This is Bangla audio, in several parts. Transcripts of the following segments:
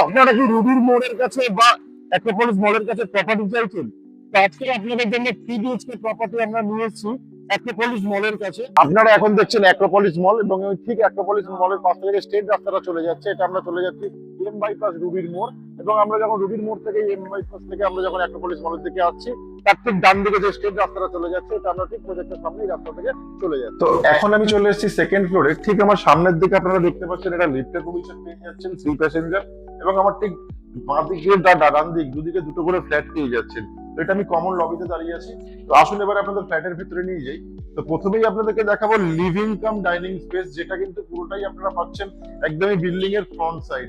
আপনারা কি রুবির মোড়ের কাছে বা অ্যাক্রোপলিস মলের কাছে প্রপার্টি চাইছেন? তো আজকে আপনাদের জন্য 3 BHK প্রপার্টি আমরা নিয়ে এসেছি অ্যাক্রোপলিস মলের কাছে। আপনারা এখন দেখছেন অ্যাক্রোপলিস মল এবং ওই ঠিক অ্যাক্রোপলিস মলের পাশ থেকে স্ট্রেট রাস্তাটা চলে যাচ্ছে। এটা আমরা চলে যাচ্ছি এম বাইপাস রুবির মোড়, এবং আমরা যখন রুবির মোড় থেকে এম বাইপাস থেকে আমরা যখন অ্যাক্রোপলিস মলের দিকে আসছি, তার ঠিক ডান দিকে যে স্ট্রেট রাস্তাটা চলে যাচ্ছে, এটা আমরা ঠিক প্রজেক্টের সামনে রাস্তা থেকে চলে যাচ্ছি। তো এখন আমি চলে এসেছি সেকেন্ড ফ্লোরে। ঠিক আমার সামনের দিকে আপনারা দেখতে পাচ্ছেন এটা লিফটের প্রভিশন পেয়ে যাচ্ছেন 3 প্যাসেঞ্জার, এবং আমার ঠিক বাঁ দিকে ডান দিক দুদিকে দুটো করে ফ্ল্যাট পেয়ে যাচ্ছেন। তো এটা আমি কমন লবিতে দাঁড়িয়ে আছি। তো আসুন এবার আপনাদের ফ্ল্যাটের ভিতরে নিয়ে যাই। তো প্রথমেই আপনাদেরকে দেখাবো লিভিং কাম ডাইনিং স্পেস, যেটা কিন্তু পুরোটাই আপনারা পাচ্ছেন একদমই বিল্ডিং এর ফ্রন্ট সাইড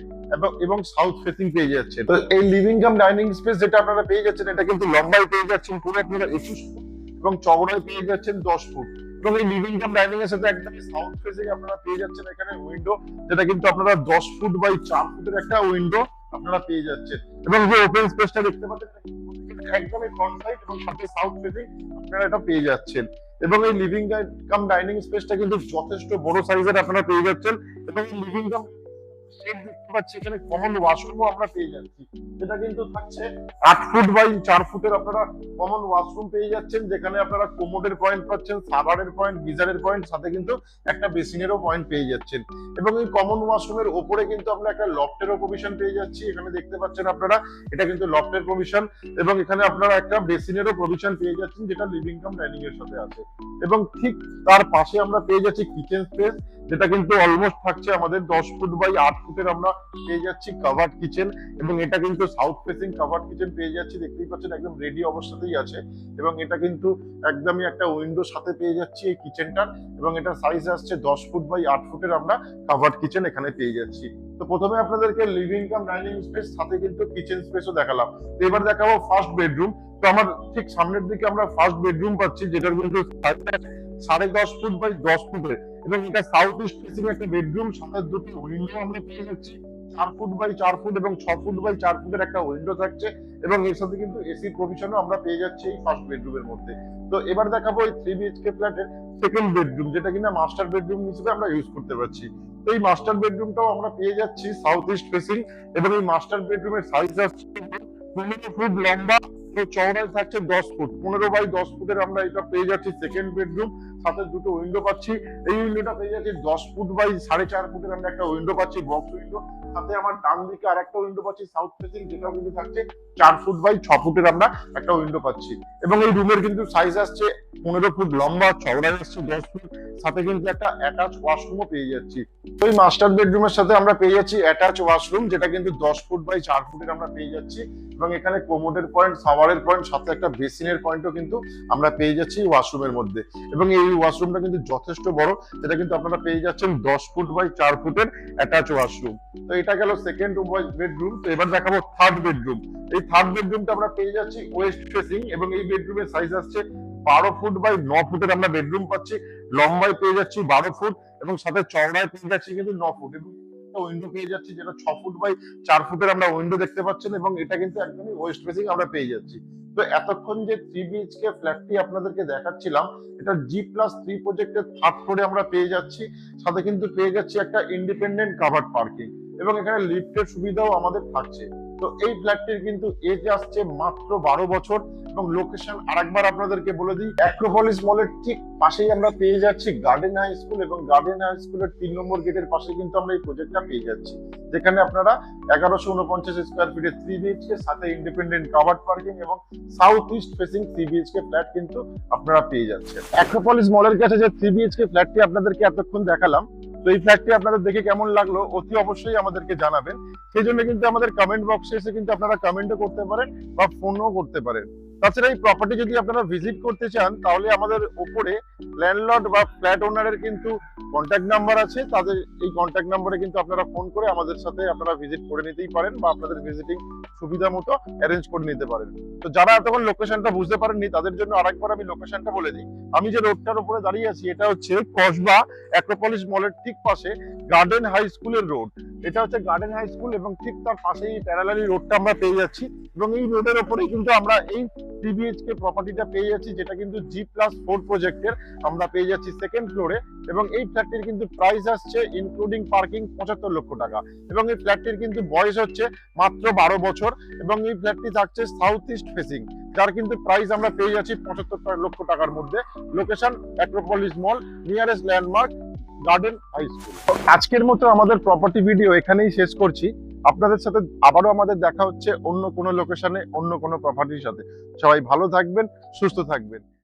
এবং সাউথ ফেসিং পেয়ে যাচ্ছে। তো এই লিভিং কাম ডাইনিং স্পেস যেটা আপনারা পেয়ে যাচ্ছেন, এটা কিন্তু লম্বায় পেয়ে যাচ্ছেন পুরো আপনারা 21 ফুট এবং চওড়ায় পেয়ে যাচ্ছেন 10 ফুট। এবং এই লিভিং কাম ডাইনিং এর সাথে একদমই সাউথ ফেসিং আপনারা পেয়ে যাচ্ছেন এখানে উইন্ডো, যেটা কিন্তু আপনারা 10 ফুট বাই 4 ফুটের একটা উইন্ডো আপনারা পেয়ে যাচ্ছেন। এবং যে ওপেন স্পেসটা দেখতে পাচ্ছেন একদমই ফ্রন্ট সাইড এবং সাথে সাউথ ফেসিং আপনারা এটা পেয়ে যাচ্ছেন। এবং এই লিভিং কাম ডাইনিং স্পেসটা কিন্তু যথেষ্ট বড় সাইজের আপনারা পেয়ে যাচ্ছেন। এবং এই লিভিং কাম দেখতে পাচ্ছি এখানে কমন ওয়াশরুমও আমরা পেয়ে যাচ্ছি, যেটা কিন্তু থাকছে 8 ফুট বাই 4 ফুটের আপনারা কমন ওয়াশরুম পেয়ে যাচ্ছেন, যেখানে আপনারা কোমোডের পয়েন্ট পাচ্ছেন, সাভারের পয়েন্ট, গিজারের পয়েন্ট, সাথে কিন্তু একটা বেসিনেরও পয়েন্ট পেয়ে যাচ্ছেন। এবং এই কমন ওয়াশরুমের উপরে কিন্তু আমরা একটা লফটেরও প্রভিশন পেয়ে যাচ্ছি। এখানে দেখতে পাচ্ছেন আপনারা এটা কিন্তু লফটের প্রভিশন, এবং এখানে আপনারা একটা বেসিনেরও প্রভিশন পেয়ে যাচ্ছেন, যেটা লিভিং কাম ডাইনিং এর সাথে আছে। এবং ঠিক তার পাশে আমরা পেয়ে যাচ্ছি কিচেন স্পেস, যেটা কিন্তু অলমোস্ট থাকছে আমাদের 10 ফুট বাই 8 ফুটের আমরা পেয়ে যাচ্ছি কভার্ড কিচেন। এবং এটা কিন্তু সাউথ ফেসিং কভার্ড কিচেন পেয়ে যাচ্ছি, দেখতেই পাচ্ছেন একদম রেডি অবস্থাতেই আছে। এবং এটা কিন্তু একদমই একটা উইন্ডোর সাথে পেয়ে যাচ্ছি এই কিচেনটার, এবং এটা সাইজ আসছে 10 ফুট বাই 8 ফুটের আমরা কভার্ড কিচেন এখানে পেয়ে যাচ্ছি। তো প্রথমে আপনাদেরকে লিভিং কাম ডাইনিং স্পেস সাথে কিন্তু কিচেন স্পেসও দেখালাম। তো এবার দেখাবো ফার্স্ট বেডরুম। তো আমার ঠিক সামনের দিকে আমরা ফার্স্ট বেডরুম পাচ্ছি, যেটার কিন্তু 10.5 ফুট বাই 10 ফুটের, এবং এটা সাউথ ইস্ট ফেসিং একটা বেডরুম, সাথে দুটি উইন্ডো আমরা পেয়ে যাচ্ছি 4 ফুট বাই 4 ফুট এবং 6 ফুট বাই 4 ফুটের একটা উইন্ডো থাকছে। এবং এর সাথে কিন্তু এসি প্রভিশনও আমরা পেয়ে যাচ্ছি এই ফার্স্ট বেডরুমের মধ্যে। তো এবার দেখাবো এই 3 BHK ফ্ল্যাটের সেকেন্ড বেডরুম, যেটা কিনা মাস্টার বেডরুম হিসেবে আমরা ইউজ করতে পারছি। তো এই মাস্টার বেডরুমটাও আমরা পেয়ে যাচ্ছি সাউথ ইস্ট ফেসিং, এবং এই মাস্টার বেডরুমের সাইজ আসছে 15 ফুট লম্বা, তো চওড়ায় থাকছে 10 ফুট। 15 বাই 10 ফুটের আমরা এটা পেয়ে যাচ্ছি সেকেন্ড বেডরুম, সাথে দুটো উইন্ডো পাচ্ছি। এই উইন্ডোটা পেয়ে যাচ্ছি 10 ফুট বাই 4.5 ফুটের আমরা একটা উইন্ডো পাচ্ছি, বক্স উইন্ডো। সাথে আমার ডান দিকে আরেকটা উইন্ডো পাচ্ছি সাউথ ফেসিং, যেটাও কিন্তু থাকছে 4 ফুট বাই 6 ফুটের আমরা একটা উইন্ডো পাচ্ছি। এবং এই রুমের কিন্তু সাইজ আসছে 15 ফুট লম্বা, চওড়ায় আসছে 10 ফুট, সাথে কিন্তু একটা অ্যাটাচ ওয়াশরুমও পেয়ে যাচ্ছি। তো এই মাস্টার বেডরুমের সাথে আমরা পেয়ে যাচ্ছি অ্যাটাচ ওয়াশরুম, যেটা কিন্তু 10 ফুট বাই 4 ফুটের আমরা পেয়ে যাচ্ছি। এবং এখানে কোমোডের পয়েন্ট, সাওয়ারের পয়েন্ট, সাথে একটা বেসিনের পয়েন্টও কিন্তু আমরা পেয়ে যাচ্ছি ওয়াশরুমের মধ্যে। এবং এই ওয়াশরুমটা কিন্তু যথেষ্ট বড়, যেটা কিন্তু আপনারা পেয়ে যাচ্ছেন 10 ফুট বাই 4 ফুটের অ্যাটাচ ওয়াশরুম। তো এটা গেল সেকেন্ড বেডরুম। তো এবার দেখাবো থার্ড বেডরুম। এই থার্ড বেডরুমটা আমরা পেয়ে যাচ্ছি ওয়েস্ট ফেসিং, এবং এই বেডরুমের সাইজ আসছে 12 ফুট বাই 9 ফুটের আমরা বেডরুম পাচ্ছি। লম্বায় পেয়ে যাচ্ছি 12 ফুট, এবং সাথে চওড়ায় পেয়ে যাচ্ছি কিন্তু 9 ফুট, এবং উইন্ডো পেয়ে যাচ্ছি যেটা 6 ফুট বাই 4 ফুটের আমরা উইন্ডো দেখতে পাচ্ছেন। এবং এটা কিন্তু একদমই ওয়েস্ট ফেসিং আমরা পেয়ে যাচ্ছি। তো এতক্ষণ যে 3 BHK ফ্ল্যাটটি আপনাদেরকে দেখাচ্ছিলাম, এটা G+3 প্রজেক্টের থার্ড ফ্লোরে আমরা পেয়ে যাচ্ছি। সাথে কিন্তু পেয়ে যাচ্ছি একটা ইন্ডিপেন্ডেন্ট কাভার্ড পার্কিং, এবং এখানে লিফটের সুবিধাও আমাদের থাকছে। তো এই ফ্ল্যাটটির কিন্তু এজ আসছে মাত্র 12 বছর। এবং লোকেশন আরেকবার আপনাদেরকে বলে দিই, অ্যাক্রোপলিস মলের ঠিক পাশেই আমরা পেয়ে যাচ্ছি গার্ডেন হাই স্কুল, এবং গার্ডেন হাই স্কুলের 3 নম্বর গেটের পাশে কিন্তু আমরা এই প্রজেক্টটা পেয়ে যাচ্ছি, যেখানে আপনারা 1149 স্কোয়ার ফিটের 3 BHK সাথে ইন্ডিপেন্ডেন্ট কাভার্ড পার্কিং এবং south east facing 3 BHK flat কিন্তু আপনারা পেয়ে যাচ্ছেন। অ্যাক্রোপলিস মলের কাছে যে 3 BHK ফ্ল্যাটটি আপনাদেরকে এতক্ষণ দেখালাম, তো এই ফ্ল্যাটটি আপনাদের দেখে কেমন লাগলো অতি অবশ্যই আমাদেরকে জানাবেন। সেই জন্য কিন্তু আমাদের কমেন্ট বক্সে এসে কিন্তু আপনারা কমেন্টও করতে পারেন বা ফোনও করতে পারেন। তাছাড়া এই প্রপার্টি যদি আপনারা ভিজিট করতে চান, তাহলে আমাদের উপরে ল্যান্ডলর্ড বা ফ্ল্যাট ওনারের কিন্তু কন্ট্যাক্ট নাম্বার আছে। তাদের এই কন্ট্যাক্ট নাম্বারে কিন্তু আপনারা ফোন করে আমাদের সাথে আপনারা ভিজিট করে নিতেই পারেন, বা আপনাদের ভিজিটিং সুবিধা মতো অ্যারেঞ্জ করে নিতে পারেন। তো যারা এতক্ষণ লোকেশনটা বুঝতে পারেননি, তাদের জন্য আরেকবার আমি লোকেশনটা বলে দিই। আমি যে রোডটার উপরে দাঁড়িয়ে আছি, এটা হচ্ছে কসবা অ্যাক্রোপলিস মলের ঠিক পাশে গার্ডেন হাই স্কুলের রোড। এটা হচ্ছে গার্ডেন হাই স্কুল এবং ঠিক তার পাশেই প্যারালালি রোডটা আমরা পেয়ে যাচ্ছি এবং এই রোডের ওপরেই কিন্তু আমরা এই 3 BHK প্রপার্টিটা পেয়ে যাচ্ছি, যেটা কিন্তু G+4 প্রজেক্টের আমরা পেয়ে যাচ্ছি সেকেন্ড ফ্লোরে। এবং এই ফ্ল্যাটটির কিন্তু প্রাইস আসছে ইনক্লুডিং পার্কিং 75 লক্ষ টাকা এবং এই ফ্ল্যাটটির কিন্তু বয়স হচ্ছে মাত্র 12 বছর এবং এই ফ্ল্যাটটি থাকছে সাউথ ইস্ট ফেসিং, যার কিন্তু প্রাইস আমরা পেয়ে যাচ্ছি 75 লক্ষ টাকার মধ্যে। Location Acropolis mall, nearest landmark garden high school. আজকের মতো আমাদের প্রপার্টি ভিডিও এখানেই শেষ করছি। আপনাদের সাথে আবারও আমাদের দেখা হচ্ছে অন্য কোনো লোকেশনে, অন্য কোনো প্রপার্টির সাথে। সবাই ভালো থাকবেন, সুস্থ থাকবেন।